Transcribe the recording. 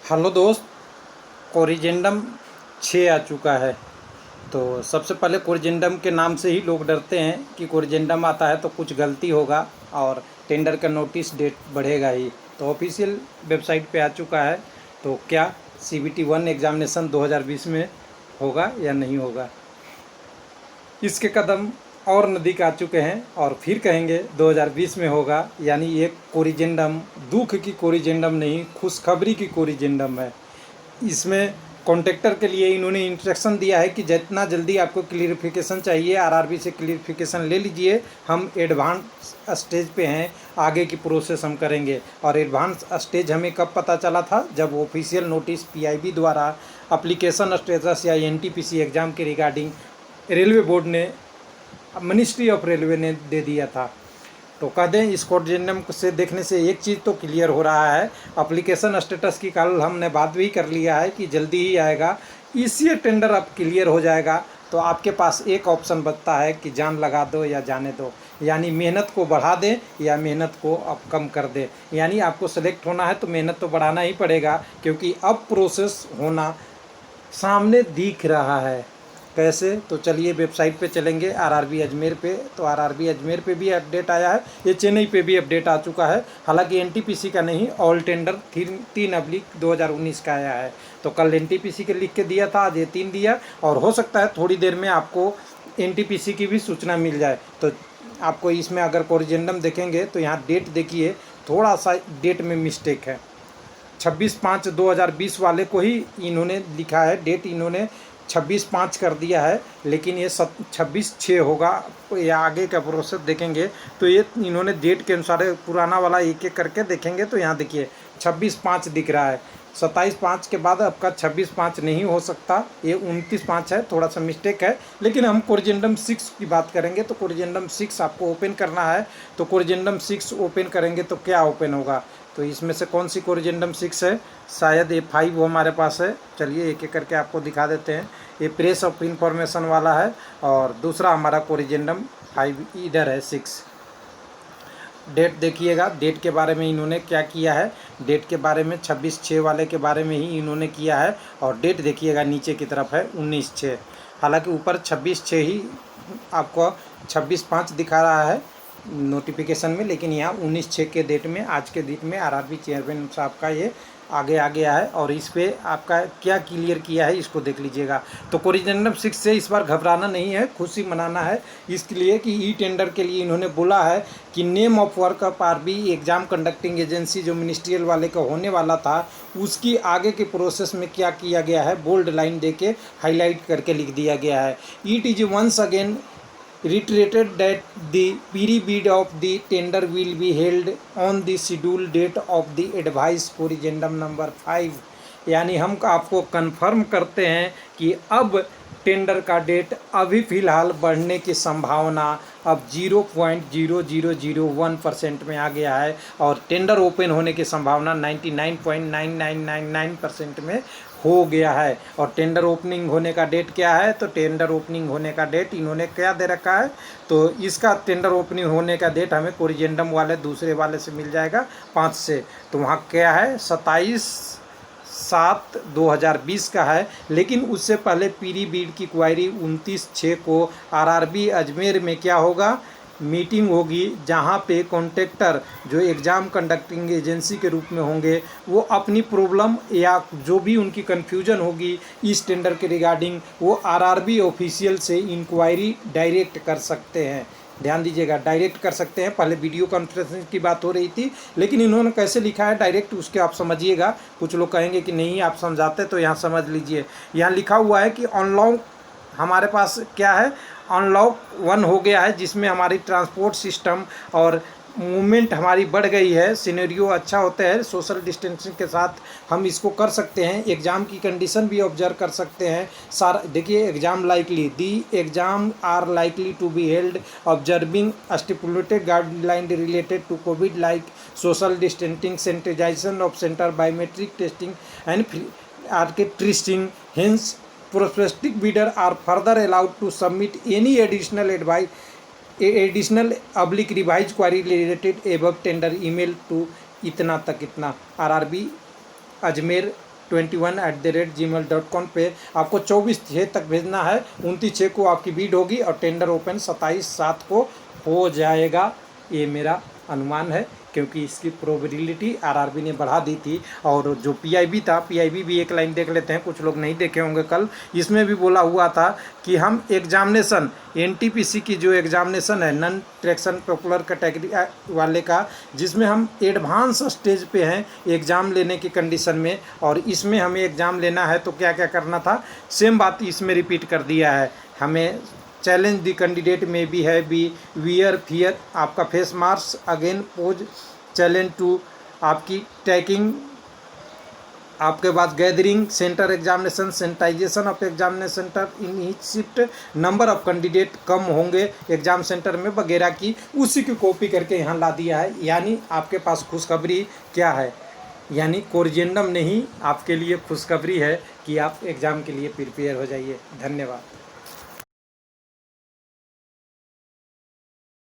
Hello दोस्त। Corrigendum 6 आ चुका है। तो सबसे पहले कोरिजेंडम के नाम से ही लोग डरते हैं कि कोरिजेंडम आता है तो कुछ गलती होगा और टेंडर का नोटिस डेट बढ़ेगा ही। तो ऑफिशियल वेबसाइट पे आ चुका है। तो क्या CBT 1 एग्ज़ामिनेशन 2020 में होगा या नहीं होगा, इसके कदम और नज़दीक आ चुके हैं और फिर कहेंगे 2020 में होगा। यानी ये कोरिजेंडम दुख की कोरिजेंडम नहीं, खुशखबरी की कोरिजेंडम है। इसमें कॉन्ट्रैक्टर के लिए इन्होंने इंस्ट्रक्शन दिया है कि जितना जल्दी आपको क्लियरिफिकेशन चाहिए आरआरबी से क्लियरिफिकेशन ले लीजिए, हम एडवांस स्टेज पे हैं, आगे की प्रोसेस हम करेंगे। और एडवांस स्टेज हमें कब पता चला था, जब ऑफिशियल नोटिस PIB द्वारा एप्लीकेशन स्टेटस या NTPC एग्ज़ाम के रिगार्डिंग रेलवे बोर्ड ने, मिनिस्ट्री ऑफ रेलवे ने दे दिया था। तो कह दें इस कोरिजेंडम से देखने से एक चीज़ तो क्लियर हो रहा है, एप्लीकेशन स्टेटस की कल हमने बात भी कर लिया है कि जल्दी ही आएगा। इसी टेंडर अब क्लियर हो जाएगा तो आपके पास एक ऑप्शन बचता है कि जान लगा दो या जाने दो, यानी मेहनत को बढ़ा दें या मेहनत को अब कम कर दें। यानी आपको सेलेक्ट होना है तो मेहनत तो बढ़ाना ही पड़ेगा, क्योंकि अब प्रोसेस होना सामने दिख रहा है। कैसे, तो चलिए वेबसाइट पे चलेंगे आरआरबी अजमेर पे। तो आरआरबी अजमेर पे भी अपडेट आया है, ये चेन्नई पे भी अपडेट आ चुका है। हालांकि NTPC का नहीं, ऑल टेंडर 3/2019 का आया है। तो कल NTPC के लिख के दिया था, आज ये 3 दिया, और हो सकता है थोड़ी देर में आपको NTPC की भी सूचना मिल जाए। तो आपको इसमें अगर कोरिजेंडम देखेंगे तो यहाँ डेट देखिए, थोड़ा सा डेट में मिस्टेक है। 26/5/2020 वाले को ही इन्होंने लिखा है डेट, इन्होंने 26/5 कर दिया है, लेकिन ये 26/6 होगा। या आगे का प्रोसेस देखेंगे तो ये इन्होंने डेट के अनुसार पुराना वाला एक एक करके देखेंगे तो यहाँ देखिए 26/5 दिख रहा है। 27/5 के बाद आपका 26/5 नहीं हो सकता, ये 29/5 है, थोड़ा सा मिस्टेक है। लेकिन हम कोरिजेंडम 6 की बात करेंगे तो कोरिजेंडम 6 आपको ओपन करना है। तो कोरिजेंडम 6 ओपन करेंगे तो क्या ओपन होगा, तो इसमें से कौन सी कोरिजेंडम 6 है, शायद ये 5 हमारे पास है। चलिए एक एक करके आपको दिखा देते हैं। ये प्रेस ऑफ इंफॉर्मेशन वाला है और दूसरा हमारा कोरिजेंडम 5 इधर है 6। डेट देखिएगा, डेट के बारे में इन्होंने क्या किया है, डेट के बारे में 26/6 वाले के बारे में ही इन्होंने किया है। और डेट देखिएगा नीचे की तरफ है 19/6। हालांकि ऊपर 26/6 ही आपको 26/5 दिखा रहा है नोटिफिकेशन में, लेकिन यहाँ 19/6 के डेट में, आज के डेट में आरआरबी चेयरमैन साहब का ये आगे आ गया है। और इस पे आपका क्या क्लियर किया है इसको देख लीजिएगा। तो कोरिजेंडम 6 से इस बार घबराना नहीं है, खुशी मनाना है। इसलिए कि ई टेंडर के लिए इन्होंने बोला है कि name of work of RB exam conducting agency, जो मिनिस्ट्रियल वाले का होने वाला था, उसकी आगे के प्रोसेस में क्या किया गया है बोल्ड लाइन दे के हाईलाइट करके लिख दिया गया है। It is once again reiterated that the period of the tender will be held on the scheduled date of the advice corrigendum number 5। यानी हम आपको कंफर्म करते हैं कि अब टेंडर का डेट अभी फ़िलहाल बढ़ने की संभावना अब 0.0001% में आ गया है और टेंडर ओपन होने की संभावना 99.9999% में हो गया है। और टेंडर ओपनिंग होने का डेट क्या है, तो टेंडर ओपनिंग होने का डेट इन्होंने क्या दे रखा है, तो इसका टेंडर ओपनिंग होने का डेट हमें कोरिजेंडम वाले दूसरे वाले से मिल जाएगा 5 से। तो वहाँ क्या है 27/7/2020 का है। लेकिन उससे पहले पीरी बीड की क्वायरी 29/6 को आरआरबी अजमेर में क्या होगा, मीटिंग होगी, जहां पे कॉन्ट्रैक्टर जो एग्ज़ाम कंडक्टिंग एजेंसी के रूप में होंगे वो अपनी प्रॉब्लम या जो भी उनकी कन्फ्यूजन होगी इस टेंडर के रिगार्डिंग, वो आरआरबी ऑफिशियल से इंक्वायरी डायरेक्ट कर सकते हैं। ध्यान दीजिएगा, डायरेक्ट कर सकते हैं। पहले वीडियो कॉन्फ्रेंसिंग की बात हो रही थी, लेकिन इन्होंने कैसे लिखा है डायरेक्ट, उसके आप समझिएगा। कुछ लोग कहेंगे कि नहीं आप समझाते, तो यहाँ समझ लीजिए। यहाँ लिखा हुआ है कि अनलॉक हमारे पास क्या है, अनलॉक 1 हो गया है, जिसमें हमारी ट्रांसपोर्ट सिस्टम और मूवमेंट हमारी बढ़ गई है, सिनेरियो अच्छा होता है, सोशल डिस्टेंसिंग के साथ हम इसको कर सकते हैं। एग्ज़ाम की कंडीशन भी ऑब्जर्व कर सकते हैं। सारा देखिए, exam likely, the exam are likely to be held observing stipulated guideline related to covid like social distancing, sanitization of centre, biometric testing and आर्केट tracing. Hence prospective bidder are further allowed to submit any additional revised query related above tender email to इतना तक इतना। RRB Ajmer 2021@gmail.com पे आपको 24/6 तक भेजना है। 29/6 को आपकी बीड होगी और टेंडर ओपन 27/7 को हो जाएगा, ये मेरा अनुमान है, क्योंकि इसकी प्रोबेबिलिटी आरआरबी ने बढ़ा दी थी। और जो पीआईबी था, पीआईबी भी एक लाइन देख लेते हैं, कुछ लोग नहीं देखे होंगे कल, इसमें भी बोला हुआ था कि हम एग्जामिनेशन एनटीपीसी की जो एग्जामिनेशन है नॉन ट्रैक्शन पॉपुलर कैटेगरी वाले का, जिसमें हम एडवांस स्टेज पे हैं एग्ज़ाम लेने की कंडीशन में, और इसमें हमें एग्ज़ाम लेना है तो क्या क्या करना था, सेम बात इसमें रिपीट कर दिया है। हमें चैलेंज द कैंडिडेट में भी है, बी वियर फियर आपका face mask again pose challenge to आपकी टैकिंग, आपके बाद gathering centre examination sanitisation of examination centre in each shift, number of candidate कम होंगे एग्ज़ाम सेंटर में वगैरह की, उसी की कॉपी करके यहाँ ला दिया है। यानी आपके पास खुशखबरी क्या है, यानी कोरिजेंडम नहीं, आपके लिए खुशखबरी है कि आप एग्ज़ाम के लिए प्रिपेयर हो जाइए। धन्यवाद।